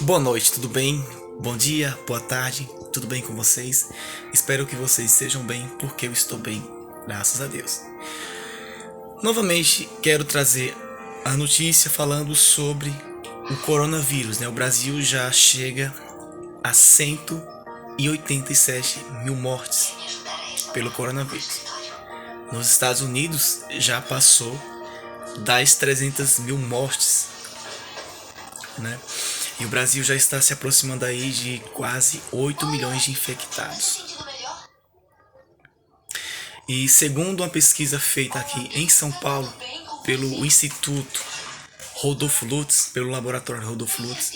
Boa noite, tudo bem? Bom dia, boa tarde, tudo bem com vocês? Espero que vocês sejam bem, porque eu estou bem, graças a Deus. Novamente, quero trazer a notícia falando sobre o coronavírus, né? O Brasil já chega a 187 mil mortes pelo coronavírus. Nos Estados Unidos já passou das 300 mil mortes, né? E o Brasil já está se aproximando aí de quase 8 milhões de infectados. E segundo uma pesquisa feita aqui em São Paulo pelo Instituto Rodolfo Lutz, pelo laboratório Rodolfo Lutz,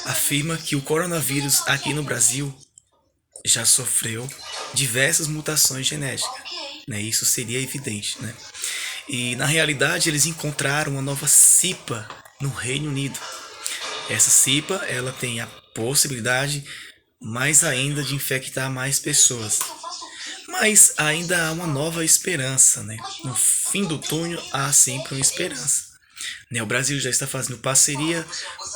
afirma que o coronavírus aqui no Brasil já sofreu diversas mutações genéticas, né? Isso seria evidente, né? E na realidade eles encontraram uma nova cepa no Reino Unido. Essa cepa ela tem a possibilidade mais ainda de infectar mais pessoas. Mas ainda há uma nova esperança, né? No fim do túnel há sempre uma esperança. O Brasil já está fazendo parceria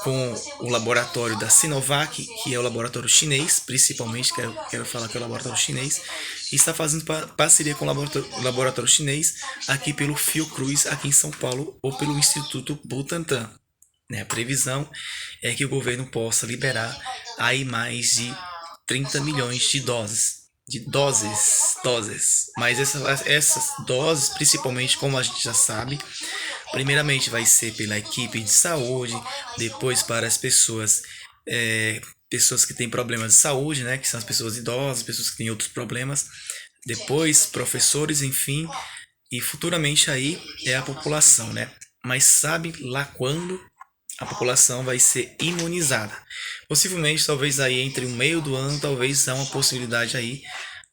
com o laboratório da Sinovac, que é o laboratório chinês, principalmente, quero falar que é o laboratório chinês, e está fazendo parceria com o laboratório chinês aqui pelo Fiocruz, aqui em São Paulo, ou pelo Instituto Butantan. A previsão é que o governo possa liberar aí mais de 30 milhões de doses. Mas essas doses, principalmente, como a gente já sabe, primeiramente vai ser pela equipe de saúde, depois para as pessoas que têm problemas de saúde, né, que são as pessoas idosas, pessoas que têm outros problemas, depois professores, enfim, e futuramente aí é a população, né? Mas sabe lá quando a população vai ser imunizada? Possivelmente, talvez aí entre o meio do ano, talvez há uma possibilidade aí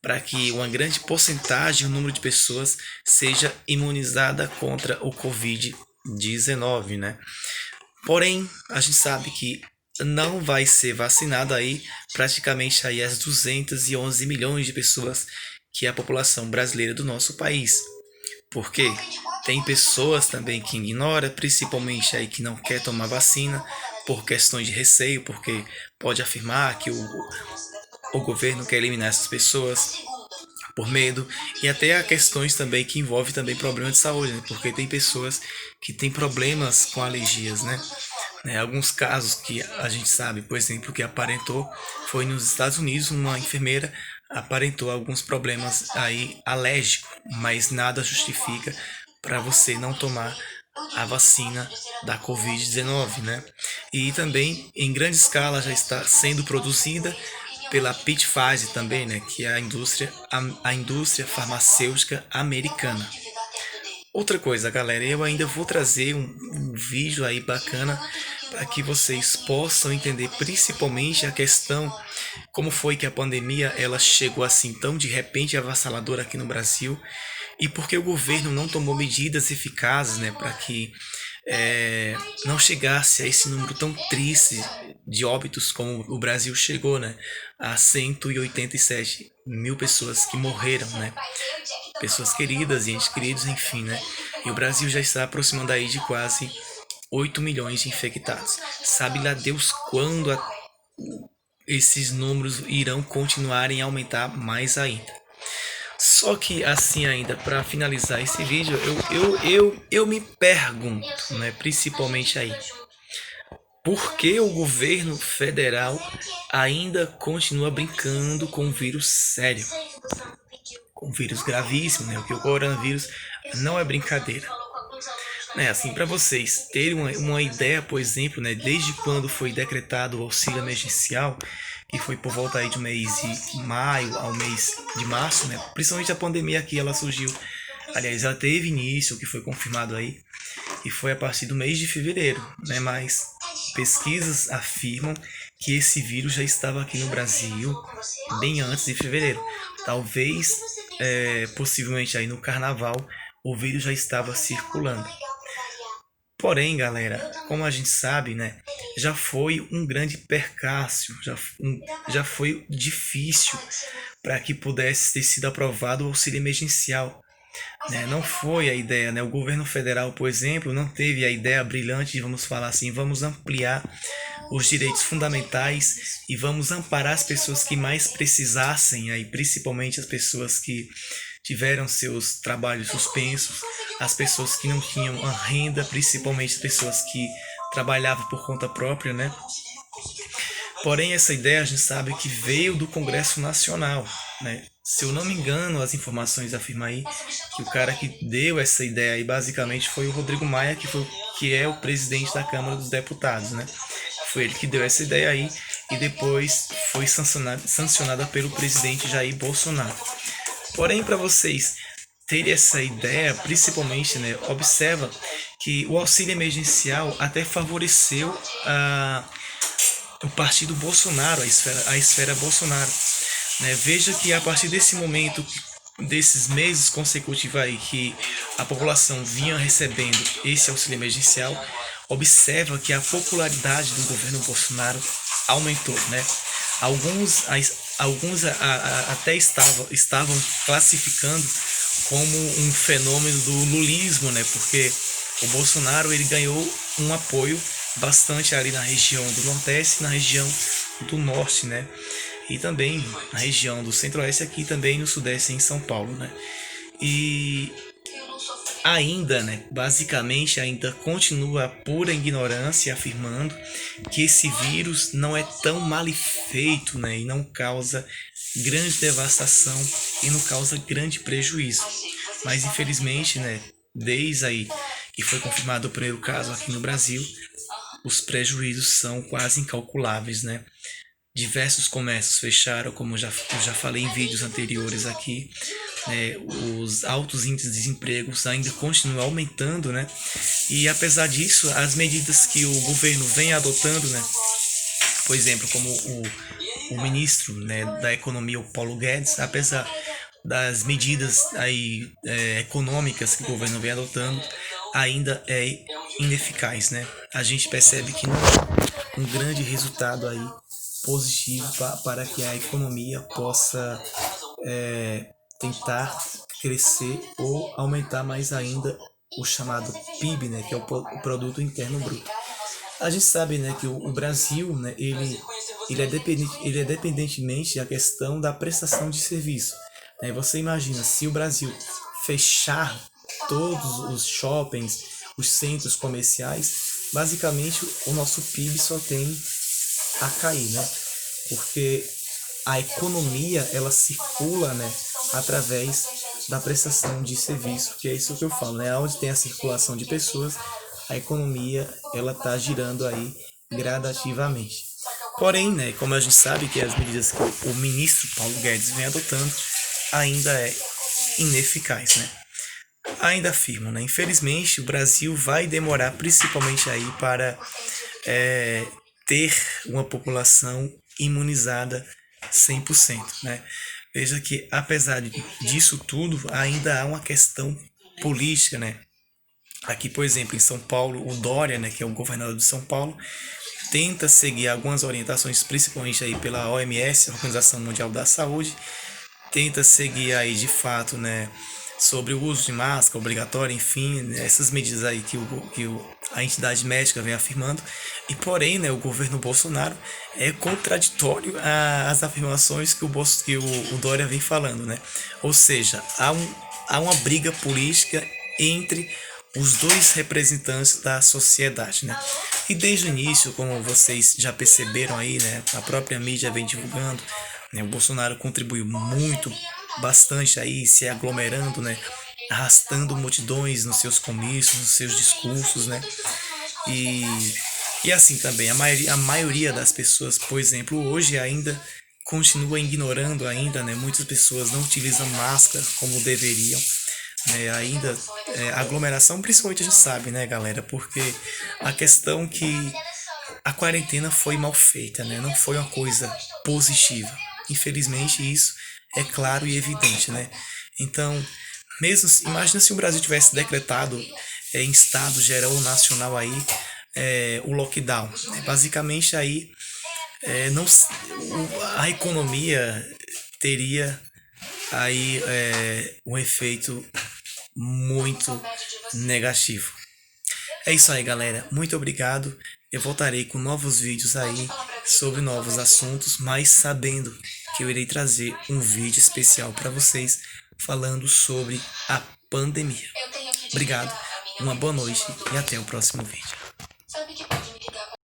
para que uma grande porcentagem, o número de pessoas seja imunizada contra o Covid-19, né? Porém, a gente sabe que não vai ser vacinada aí praticamente aí as 211 milhões de pessoas que é a população brasileira do nosso país. Por quê? Tem pessoas também que ignoram, principalmente aí que não quer tomar vacina por questões de receio, porque pode afirmar que o governo quer eliminar essas pessoas por medo, e até há questões também que envolvem também problemas de saúde, né? Porque tem pessoas que têm problemas com alergias, né? Alguns casos que a gente sabe, por exemplo, que aparentou foi nos Estados Unidos, uma enfermeira aparentou alguns problemas aí alérgicos, mas nada justifica para você não tomar a vacina da Covid-19, né? E também em grande escala já está sendo produzida pela Pfizer também, né? Que é a indústria farmacêutica americana. Outra coisa, galera, eu ainda vou trazer um vídeo aí bacana para que vocês possam entender principalmente a questão como foi que a pandemia ela chegou assim tão de repente avassaladora aqui no Brasil e porque o governo não tomou medidas eficazes, né, para que não chegasse a esse número tão triste de óbitos como o Brasil chegou, né, a 187 mil pessoas que morreram, né, pessoas queridas e entes queridos, enfim, né, e o Brasil já está aproximando aí de quase 8 milhões de infectados. Sabe lá Deus quando esses números irão continuarem a aumentar mais ainda. Só que assim ainda, para finalizar esse vídeo, eu me pergunto, né, principalmente aí, por que o governo federal ainda continua brincando com um vírus sério, com um vírus gravíssimo, né, porque o coronavírus não é brincadeira. Assim, para vocês terem uma ideia, por exemplo, né, desde quando foi decretado o auxílio emergencial, que foi por volta aí de mês de maio ao mês de março, né, principalmente a pandemia aqui, ela surgiu, aliás, ela teve início, que foi confirmado aí, e foi a partir do mês de fevereiro, né, mas pesquisas afirmam que esse vírus já estava aqui no Brasil bem antes de fevereiro. Talvez, possivelmente aí no carnaval, o vírus já estava circulando. Porém, galera, como a gente sabe, né, já foi um grande percalço, já foi difícil para que pudesse ter sido aprovado o auxílio emergencial. Não foi a ideia, né? O governo federal, por exemplo, não teve a ideia brilhante de, vamos falar assim, vamos ampliar os direitos fundamentais e vamos amparar as pessoas que mais precisassem, aí, principalmente as pessoas que tiveram seus trabalhos suspensos, as pessoas que não tinham a renda, principalmente as pessoas que trabalhavam por conta própria, né? Porém, essa ideia a gente sabe que veio do Congresso Nacional, né? Se eu não me engano, as informações afirmam aí que o cara que deu essa ideia aí basicamente foi o Rodrigo Maia, que é o presidente da Câmara dos Deputados, né? Foi ele que deu essa ideia aí e depois foi sancionada pelo presidente Jair Bolsonaro. Porém, para vocês terem essa ideia, principalmente, né, observa que o auxílio emergencial até favoreceu o partido Bolsonaro, a esfera Bolsonaro. Né? Veja que a partir desse momento, desses meses consecutivos aí que a população vinha recebendo esse auxílio emergencial, observa que a popularidade do governo Bolsonaro aumentou, né? Alguns até estavam classificando como um fenômeno do lulismo, né? Porque o Bolsonaro ele ganhou um apoio bastante ali na região do Nordeste e na região do Norte, né? E também na região do Centro-Oeste, aqui também no Sudeste, em São Paulo, né? E ainda, né, basicamente ainda continua a pura ignorância afirmando que esse vírus não é tão malefeito, né, e não causa grande devastação e não causa grande prejuízo. Mas infelizmente, né, desde aí que foi confirmado o primeiro caso aqui no Brasil, os prejuízos são quase incalculáveis, né? Diversos comércios fecharam, como eu já falei em vídeos anteriores aqui. Os altos índices de desemprego ainda continuam aumentando, né? E apesar disso, as medidas que o governo vem adotando, né? Por exemplo, como o ministro, né, da Economia, o Paulo Guedes, apesar das medidas aí, econômicas que o governo vem adotando, ainda é ineficaz, né? A gente percebe que não há um grande resultado aí positivo para que a economia possa tentar crescer ou aumentar mais ainda o chamado PIB, né, que é o Produto Interno Bruto. A gente sabe, né, que o Brasil, né, ele é dependentemente da questão da prestação de serviço. Né? Você imagina, se o Brasil fechar todos os shoppings, os centros comerciais, basicamente o nosso PIB só tem a cair, né? Porque a economia ela circula, né, através da prestação de serviço, que é isso que eu falo, né? Onde tem a circulação de pessoas, a economia ela tá girando aí gradativamente. Porém, né, como a gente sabe que as medidas que o ministro Paulo Guedes vem adotando ainda é ineficaz, né? Ainda afirmo, né? Infelizmente, o Brasil vai demorar principalmente aí para ter uma população imunizada 100%, né? Veja que apesar disso tudo, ainda há uma questão política, né? Aqui, por exemplo, em São Paulo, o Dória, né, que é o governador de São Paulo, tenta seguir algumas orientações, principalmente aí pela OMS, Organização Mundial da Saúde, tenta seguir aí de fato, né, sobre o uso de máscara obrigatória, enfim, né, essas medidas aí a entidade médica vem afirmando. E porém, né, o governo Bolsonaro é contraditório às afirmações que o Dória vem falando, né? Ou seja, há uma briga política entre os dois representantes da sociedade, né? E desde o início, como vocês já perceberam aí, né, a própria mídia vem divulgando, né, o Bolsonaro contribuiu muito, bastante aí, se aglomerando, né, arrastando multidões nos seus comícios, nos seus discursos, né? E, e assim também, a maioria das pessoas, por exemplo, hoje ainda continua ignorando ainda, né? Muitas pessoas não utilizam máscara como deveriam. Ainda aglomeração, principalmente a gente sabe, né, galera? Porque a questão que a quarentena foi mal feita, né? Não foi uma coisa positiva. Infelizmente isso é claro e evidente, né? Então, mesmo imagina se o Brasil tivesse decretado em estado geral ou nacional aí o lockdown. Basicamente aí não, a economia teria aí um efeito muito negativo. É isso aí, galera. Muito obrigado. eu voltarei com novos vídeos aí sobre novos assuntos, mas sabendo que eu irei trazer um vídeo especial para vocês falando sobre a pandemia. Obrigado, uma boa noite e até o próximo vídeo.